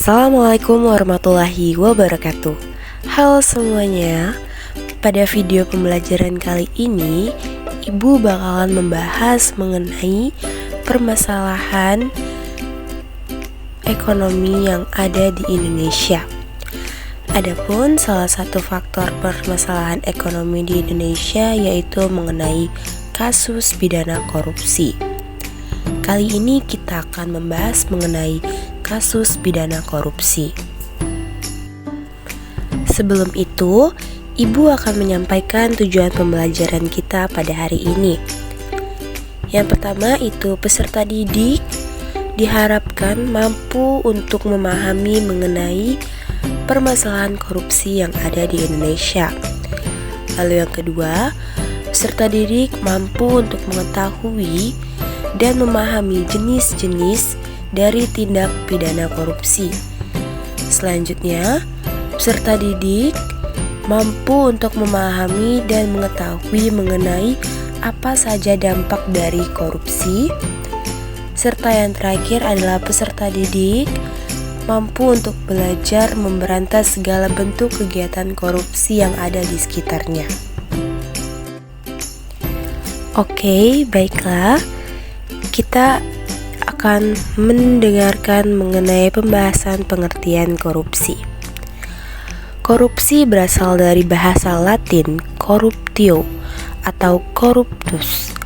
Assalamualaikum warahmatullahi wabarakatuh. Halo semuanya. Pada video pembelajaran kali ini, Ibu bakalan membahas mengenai permasalahan ekonomi yang ada di Indonesia. Adapun salah satu faktor permasalahan ekonomi di Indonesia yaitu mengenai kasus pidana korupsi. Kali ini kita akan membahas mengenai kasus pidana korupsi. Sebelum itu, Ibu akan menyampaikan tujuan pembelajaran kita pada hari ini. Yang pertama itu peserta didik diharapkan mampu untuk memahami mengenai permasalahan korupsi yang ada di Indonesia. Lalu yang kedua, peserta didik mampu untuk mengetahui dan memahami jenis-jenis dari tindak pidana korupsi. Selanjutnya, peserta didik mampu untuk memahami dan mengetahui mengenai apa saja dampak dari korupsi. Serta yang terakhir adalah peserta didik mampu untuk belajar memberantas segala bentuk kegiatan korupsi yang ada di sekitarnya. Oke, baiklah. Kita akan mendengarkan mengenai pembahasan pengertian korupsi. Korupsi berasal dari bahasa Latin corruptio atau corruptus,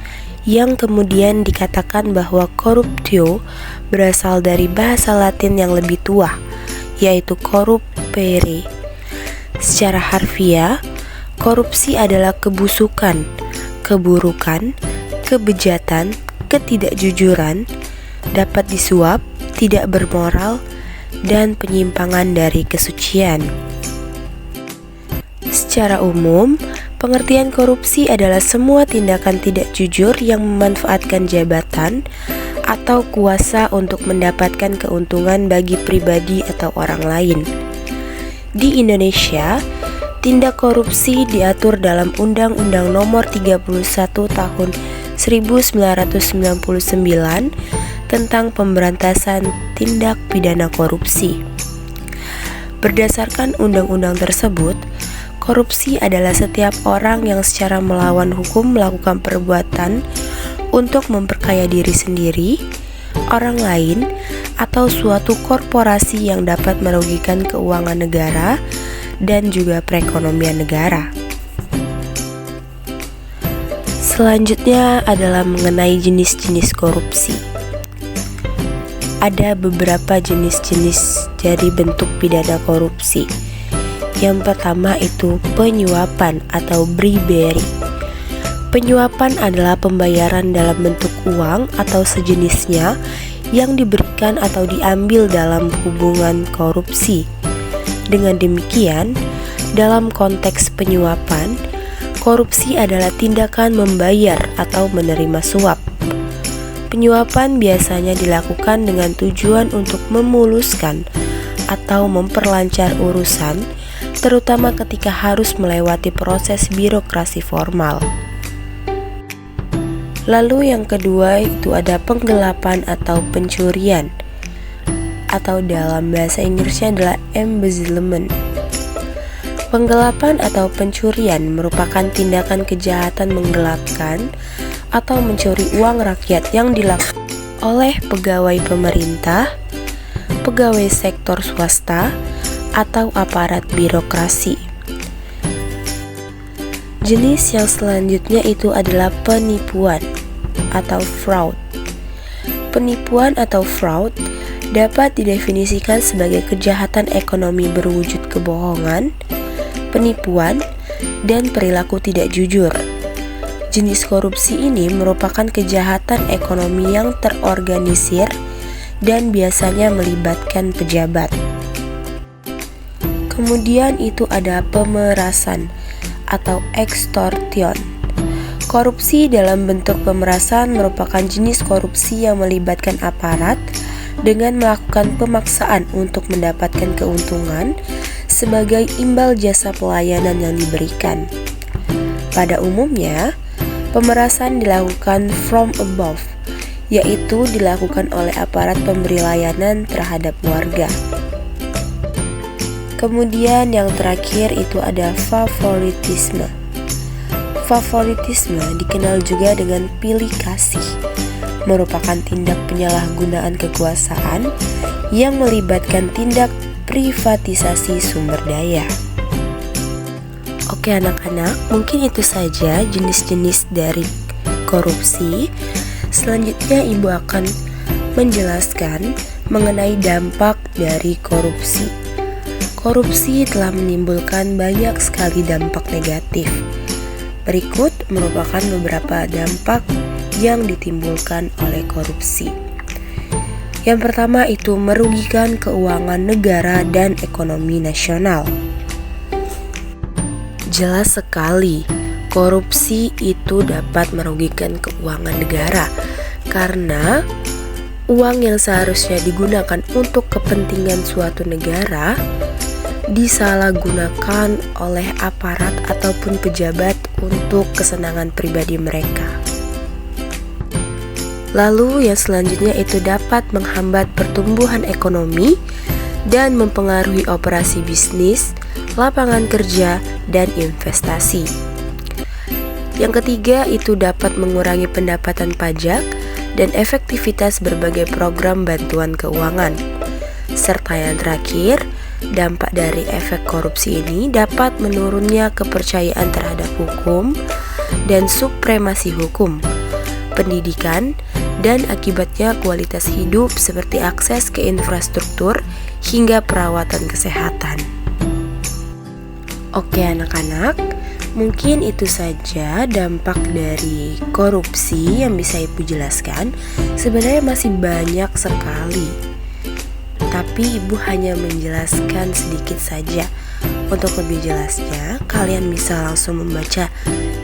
yang kemudian dikatakan bahwa corruptio berasal dari bahasa Latin yang lebih tua, yaitu corrupere. Secara harfiah, korupsi adalah kebusukan, keburukan, kebejatan, ketidakjujuran, dapat disuap, tidak bermoral, dan penyimpangan dari kesucian. Secara umum, pengertian korupsi adalah semua tindakan tidak jujur yang memanfaatkan jabatan atau kuasa untuk mendapatkan keuntungan bagi pribadi atau orang lain. Di Indonesia, tindak korupsi diatur dalam Undang-Undang Nomor 31 Tahun 1999 tentang pemberantasan tindak pidana korupsi. Berdasarkan undang-undang tersebut, korupsi adalah setiap orang yang secara melawan hukum melakukan perbuatan untuk memperkaya diri sendiri, orang lain, atau suatu korporasi yang dapat merugikan keuangan negara dan juga perekonomian negara. Selanjutnya adalah mengenai jenis-jenis korupsi. Ada beberapa jenis-jenis dari bentuk pidana korupsi. Yang pertama itu penyuapan atau bribery. Penyuapan adalah pembayaran dalam bentuk uang atau sejenisnya yang diberikan atau diambil dalam hubungan korupsi. Dengan demikian, dalam konteks penyuapan, korupsi adalah tindakan membayar atau menerima suap. Penyuapan biasanya dilakukan dengan tujuan untuk memuluskan atau memperlancar urusan, terutama ketika harus melewati proses birokrasi formal. Lalu yang kedua itu ada penggelapan atau pencurian, atau dalam bahasa Inggrisnya adalah embezzlement. Penggelapan atau pencurian merupakan tindakan kejahatan menggelapkan atau mencuri uang rakyat yang dilakukan oleh pegawai pemerintah, pegawai sektor swasta, atau aparat birokrasi. Jenis yang selanjutnya itu adalah penipuan atau fraud. Penipuan atau fraud dapat didefinisikan sebagai kejahatan ekonomi berwujud kebohongan, penipuan, dan perilaku tidak jujur. Jenis korupsi ini merupakan kejahatan ekonomi yang terorganisir dan biasanya melibatkan pejabat. Kemudian itu ada pemerasan atau extortion. Korupsi dalam bentuk pemerasan merupakan jenis korupsi yang melibatkan aparat dengan melakukan pemaksaan untuk mendapatkan keuntungan sebagai imbal jasa pelayanan yang diberikan. Pada umumnya, pemerasan dilakukan from above, yaitu dilakukan oleh aparat pemberi layanan terhadap warga. Kemudian yang terakhir itu ada favoritisme. Favoritisme dikenal juga dengan pilih kasih, merupakan tindak penyalahgunaan kekuasaan yang melibatkan tindak privatisasi sumber daya. Oke anak-anak, mungkin itu saja jenis-jenis dari korupsi. Selanjutnya ibu akan menjelaskan mengenai dampak dari korupsi. Korupsi telah menimbulkan banyak sekali dampak negatif. Berikut merupakan beberapa dampak yang ditimbulkan oleh korupsi. Yang pertama itu merugikan keuangan negara dan ekonomi nasional. Jelas sekali, korupsi itu dapat merugikan keuangan negara karena uang yang seharusnya digunakan untuk kepentingan suatu negara disalahgunakan oleh aparat ataupun pejabat untuk kesenangan pribadi mereka. Lalu yang selanjutnya itu dapat menghambat pertumbuhan ekonomi dan mempengaruhi operasi bisnis, lapangan kerja, dan investasi. Yang ketiga itu dapat mengurangi pendapatan pajak dan efektivitas berbagai program bantuan keuangan. Serta yang terakhir, dampak dari efek korupsi ini dapat menurunnya kepercayaan terhadap hukum dan supremasi hukum, pendidikan, dan akibatnya kualitas hidup seperti akses ke infrastruktur hingga perawatan kesehatan. Oke anak-anak, mungkin itu saja dampak dari korupsi yang bisa ibu jelaskan. Sebenarnya masih banyak sekali, tapi ibu hanya menjelaskan sedikit saja. Untuk lebih jelasnya, kalian bisa langsung membaca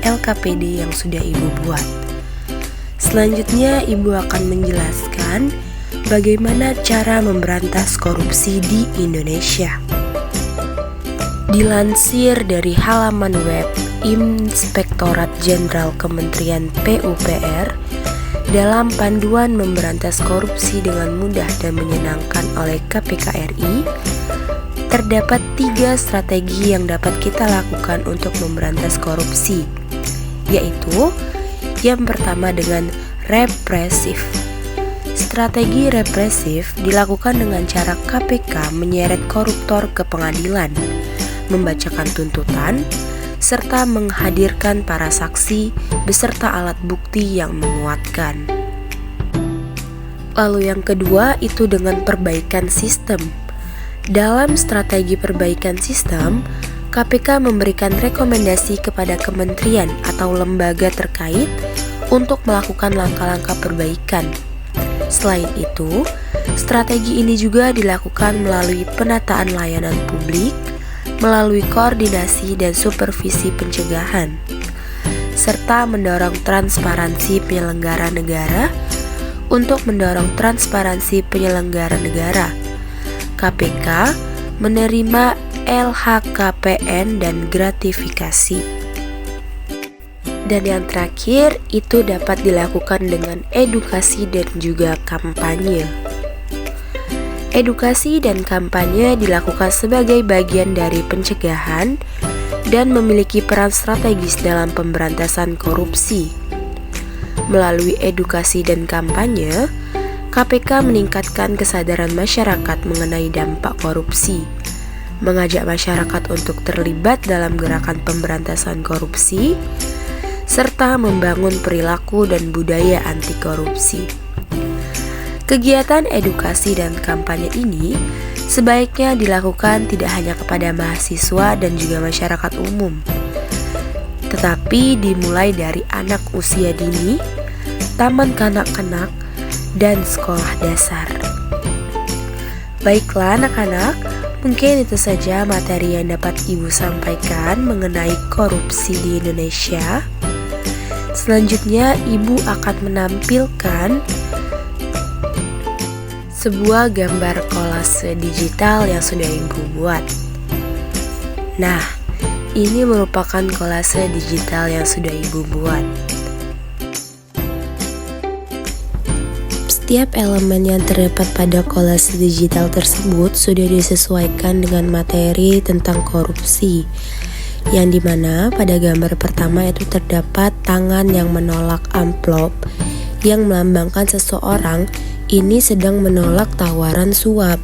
LKPD yang sudah ibu buat. Selanjutnya, ibu akan menjelaskan bagaimana cara memberantas korupsi di Indonesia. Dilansir dari halaman web Inspektorat Jenderal Kementerian PUPR, dalam panduan memberantas korupsi dengan mudah dan menyenangkan oleh KPK RI, terdapat 3 strategi yang dapat kita lakukan untuk memberantas korupsi, yaitu yang pertama dengan represif. Strategi represif dilakukan dengan cara KPK menyeret koruptor ke pengadilan, membacakan tuntutan, serta menghadirkan para saksi beserta alat bukti yang menguatkan. Lalu yang kedua itu dengan perbaikan sistem. Dalam strategi perbaikan sistem, KPK memberikan rekomendasi kepada kementerian atau lembaga terkait untuk melakukan langkah-langkah perbaikan. Selain itu, strategi ini juga dilakukan melalui penataan layanan publik, melalui koordinasi dan supervisi pencegahan, serta mendorong transparansi penyelenggara negara. Untuk mendorong transparansi penyelenggara negara, KPK menerima LHKPN dan gratifikasi. Dan yang terakhir itu dapat dilakukan dengan edukasi dan juga kampanye. Edukasi dan kampanye dilakukan sebagai bagian dari pencegahan dan memiliki peran strategis dalam pemberantasan korupsi. Melalui edukasi dan kampanye, KPK meningkatkan kesadaran masyarakat mengenai dampak korupsi, mengajak masyarakat untuk terlibat dalam gerakan pemberantasan korupsi, serta membangun perilaku dan budaya anti korupsi. Kegiatan edukasi dan kampanye ini sebaiknya dilakukan tidak hanya kepada mahasiswa dan juga masyarakat umum, tetapi dimulai dari anak usia dini, taman kanak-kanak, dan sekolah dasar. Baiklah anak-anak, mungkin itu saja materi yang dapat ibu sampaikan mengenai korupsi di Indonesia. Selanjutnya ibu akan menampilkan sebuah gambar kolase digital yang sudah ibu buat. Nah, ini merupakan kolase digital yang sudah ibu buat. Setiap elemen yang terdapat pada kolase digital tersebut sudah disesuaikan dengan materi tentang korupsi, yang dimana pada gambar pertama itu terdapat tangan yang menolak amplop yang melambangkan seseorang ini sedang menolak tawaran suap,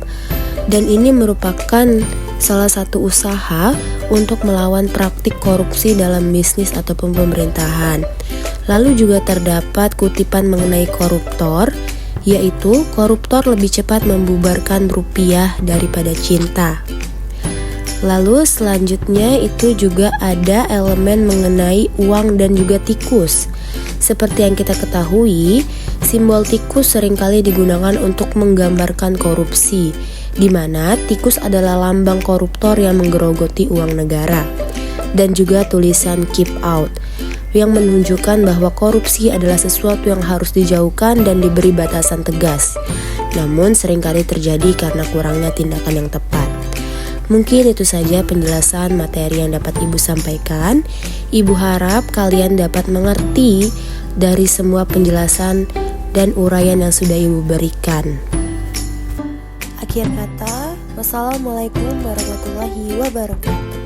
dan ini merupakan salah satu usaha untuk melawan praktik korupsi dalam bisnis ataupun pemerintahan. Lalu juga terdapat kutipan mengenai koruptor, yaitu koruptor lebih cepat membubarkan rupiah daripada cinta. Lalu selanjutnya itu juga ada elemen mengenai uang dan juga tikus. Seperti yang kita ketahui, simbol tikus seringkali digunakan untuk menggambarkan korupsi, di mana tikus adalah lambang koruptor yang menggerogoti uang negara. Dan juga tulisan keep out, yang menunjukkan bahwa korupsi adalah sesuatu yang harus dijauhkan dan diberi batasan tegas. Namun seringkali terjadi karena kurangnya tindakan yang tepat. Mungkin itu saja penjelasan materi yang dapat Ibu sampaikan. Ibu harap kalian dapat mengerti dari semua penjelasan dan uraian yang sudah Ibu berikan. Akhir kata, wassalamualaikum warahmatullahi wabarakatuh.